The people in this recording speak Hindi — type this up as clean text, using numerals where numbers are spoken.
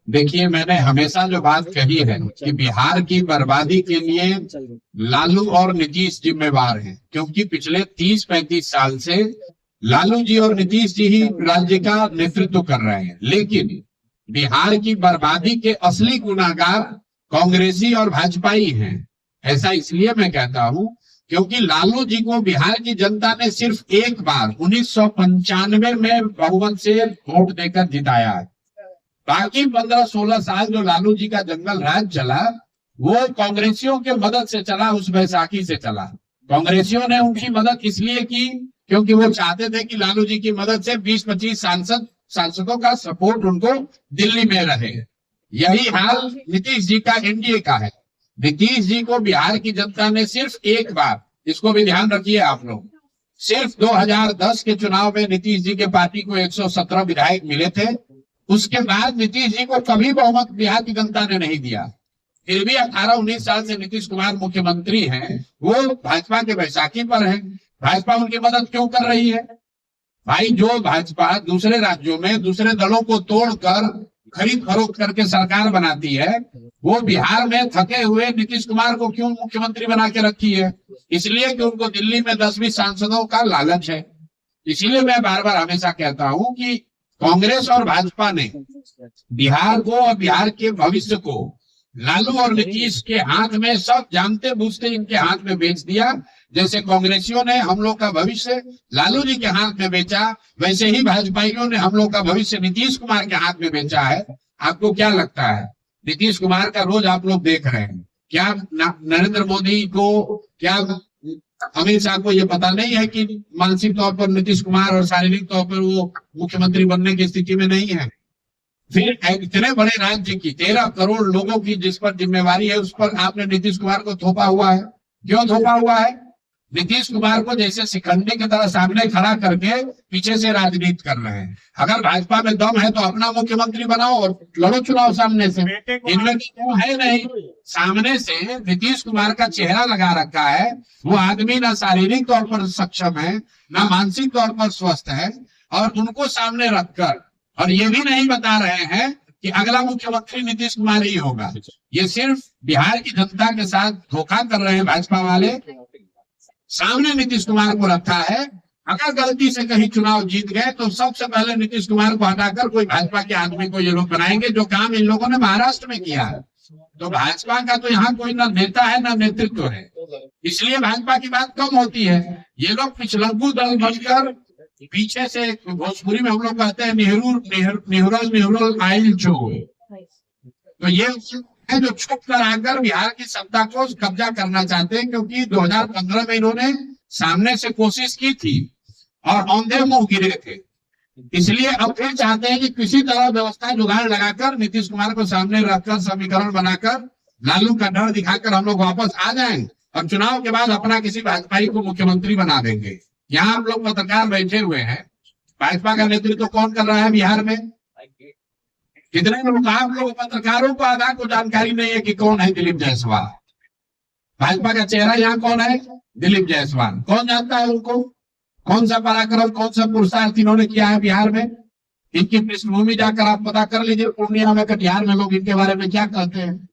देखिए, मैंने हमेशा जो बात कही है कि बिहार की बर्बादी के लिए लालू और नीतीश जिम्मेवार हैं, क्योंकि पिछले 30-35 साल से लालू जी और नीतीश जी ही राज्य का नेतृत्व कर रहे हैं। लेकिन बिहार की बर्बादी के असली गुनाहगार कांग्रेसी और भाजपाई हैं। ऐसा इसलिए मैं कहता हूं क्योंकि लालू जी को बिहार की जनता ने सिर्फ एक बार 1995 में बहुमत से वोट देकर जिताया है। बाकी 15-16 साल जो लालू जी का जंगल राज चला, वो कांग्रेसियों के मदद से चला, उस बैसाखी से चला। कांग्रेसियों ने उनकी मदद इसलिए की क्योंकि वो चाहते थे कि लालू जी की मदद से 20-25 सांसदों का सपोर्ट उनको दिल्ली में रहे। यही हाल नीतीश जी का एनडीए का है। नीतीश जी को बिहार की जनता ने सिर्फ एक बार, इसको भी ध्यान रखिए आप लोग, सिर्फ 2010 के चुनाव में नीतीश जी के पार्टी को 117 विधायक मिले थे। उसके बाद नीतीश जी को कभी बहुमत बिहार की जनता ने नहीं दिया। फिर भी 18-19 साल से नीतीश कुमार मुख्यमंत्री हैं, वो भाजपा के बैसाखी पर हैं। भाजपा उनकी मदद क्यों कर रही है? भाई, जो भाजपा दूसरे राज्यों में दूसरे दलों को तोड़कर खरीद फरोख्त करके सरकार बनाती है, वो बिहार में थके हुए नीतीश कुमार को क्यों मुख्यमंत्री बना के रखी है? इसलिए कि उनको दिल्ली में 10-20 सांसदों का लालच है। इसीलिए मैं बार बार हमेशा कहता हूं कि कांग्रेस और भाजपा ने बिहार को और बिहार के भविष्य को लालू और नीतीश के हाथ में, सब जानते बूझते इनके हाथ में बेच दिया। जैसे कांग्रेसियों ने हम लोग का भविष्य लालू जी के हाथ में बेचा, वैसे ही भाजपाइयों ने हम लोग का भविष्य नीतीश कुमार के हाथ में बेचा है। आपको क्या लगता है? नीतीश कुमार का रोज आप लोग देख रहे हैं, क्या नरेंद्र मोदी को, क्या अमित शाह को ये पता नहीं है कि मानसिक तौर पर नीतीश कुमार और शारीरिक तौर पर वो मुख्यमंत्री बनने की स्थिति में नहीं है? फिर इतने बड़े राज्य की 13 करोड़ लोगों की जिस पर जिम्मेवारी है, उस पर आपने नीतीश कुमार को थोपा हुआ है। क्यों थोपा हुआ है? नीतीश कुमार को जैसे शिकंडी की तरह सामने खड़ा करके पीछे से राजनीति कर रहे हैं। अगर भाजपा में दम है तो अपना मुख्यमंत्री बनाओ और लड़ो चुनाव सामने से। इनमें तो है नहीं। सामने से नीतीश कुमार का चेहरा लगा रखा है। वो आदमी ना शारीरिक तौर पर सक्षम है, ना मानसिक तौर पर स्वस्थ है, और उनको सामने रखकर और ये भी नहीं बता रहे हैं कि अगला मुख्यमंत्री नीतीश कुमार ही होगा। ये सिर्फ बिहार की जनता के साथ धोखा कर रहे हैं भाजपा वाले। सामने नीतीश कुमार को रखा है। अगर गलती से कहीं चुनाव जीत गए तो सबसे पहले नीतीश कुमार को हटाकर कोई भाजपा के आदमी को ये लोग बनाएंगे, जो काम इन लोगों ने महाराष्ट्र में किया है। तो भाजपा का तो यहाँ कोई ना नेता है ना नेतृत्व है, इसलिए भाजपा की बात कम होती है। ये लोग पिछलग्गू दल बनकर पीछे से, भोजपुरी में हम लोग कहते हैं निहुरल आइल जो, तो ये है जो छुप कर आकर बिहार की सत्ता को कब्जा करना चाहते हैं। क्योंकि 2015 में इन्होंने सामने से कोशिश की थी और औंधे मुंह गिरे थे, इसलिए अब फिर चाहते हैं कि किसी तरह व्यवस्था जुगाड़ लगाकर नीतीश कुमार को सामने रखकर समीकरण बनाकर लालू का डर दिखाकर हम लोग वापस आ जाएं और चुनाव के बाद अपना किसी भाजपाई को मुख्यमंत्री बना देंगे। यहाँ हम लोग पत्रकार बैठे हुए हैं, भाजपा का नेतृत्व कौन कर रहा है बिहार में? कितने लोग, आप लोग पत्रकारों को आधा को जानकारी नहीं है कि कौन है दिलीप जायसवाल। भाजपा का चेहरा यहाँ कौन है? दिलीप जायसवाल। कौन जानता है उनको? कौन सा पराक्रम, कौन सा पुरुषार्थ इन्होंने किया है बिहार में? इनकी पृष्ठभूमि जाकर आप पता कर लीजिए। पूर्णिया में, कटिहार में लोग इनके बारे में क्या कहते हैं।